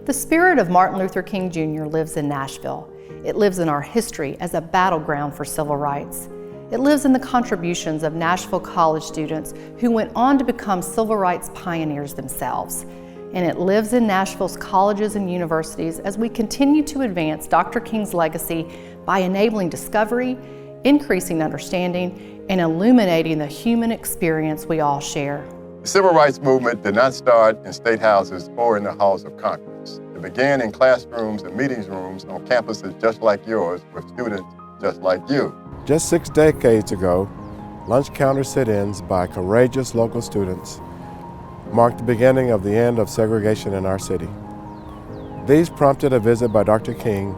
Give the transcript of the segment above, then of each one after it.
The spirit of Martin Luther King Jr. lives in Nashville. It lives in our history as a battleground for civil rights. It lives in the contributions of Nashville college students who went on to become civil rights pioneers themselves. And it lives in Nashville's colleges and universities as we continue to advance Dr. King's legacy by enabling discovery, increasing understanding, and illuminating the human experience we all share. The civil rights movement did not start in state houses or in the halls of Congress. It began in classrooms and meetings rooms on campuses just like yours with students just like you. Just 6 decades ago, lunch counter sit-ins by courageous local students marked the beginning of the end of segregation in our city. These prompted a visit by Dr. King,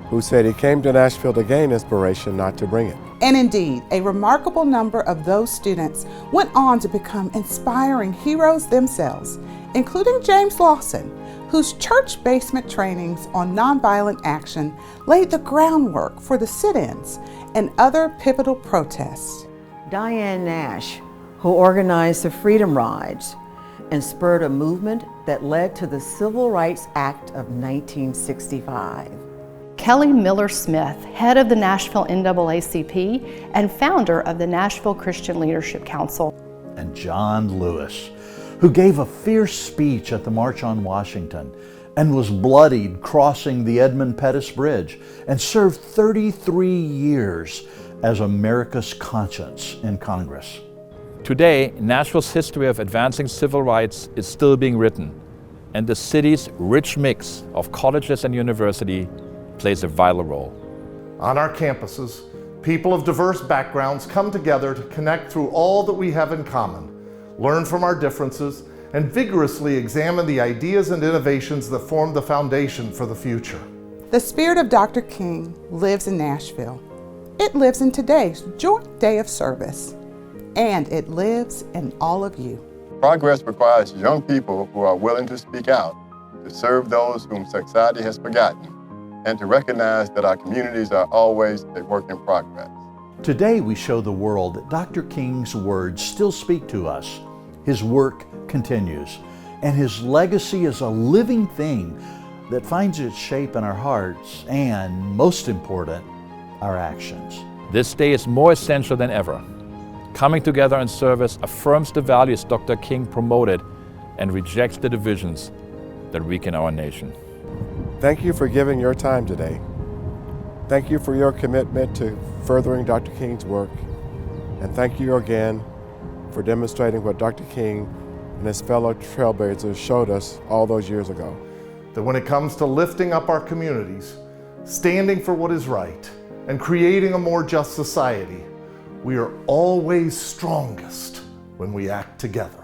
who said he came to Nashville to gain inspiration, not to bring it. And indeed, a remarkable number of those students went on to become inspiring heroes themselves, including James Lawson, whose church basement trainings on nonviolent action laid the groundwork for the sit-ins and other pivotal protests. Diane Nash, who organized the Freedom Rides and spurred a movement that led to the Civil Rights Act of 1965. Kelly Miller Smith, head of the Nashville NAACP and founder of the Nashville Christian Leadership Council. And John Lewis, who gave a fierce speech at the March on Washington and was bloodied crossing the Edmund Pettus Bridge and served 33 years as America's conscience in Congress. Today, Nashville's history of advancing civil rights is still being written, and the city's rich mix of colleges and universities plays a vital role. On our campuses, people of diverse backgrounds come together to connect through all that we have in common, learn from our differences, and vigorously examine the ideas and innovations that form the foundation for the future. The spirit of Dr. King lives in Nashville. It lives in today's Joint Day of Service, and it lives in all of you. Progress requires young people who are willing to speak out, to serve those whom society has forgotten, and to recognize that our communities are always a work in progress. Today we show the world that Dr. King's words still speak to us. His work continues, and his legacy is a living thing that finds its shape in our hearts and, most important, our actions. This day is more essential than ever. Coming together in service affirms the values Dr. King promoted and rejects the divisions that weaken our nation. Thank you for giving your time today. Thank you for your commitment to furthering Dr. King's work. And thank you again for demonstrating what Dr. King and his fellow trailblazers showed us all those years ago. That when it comes to lifting up our communities, standing for what is right, and creating a more just society, we are always strongest when we act together.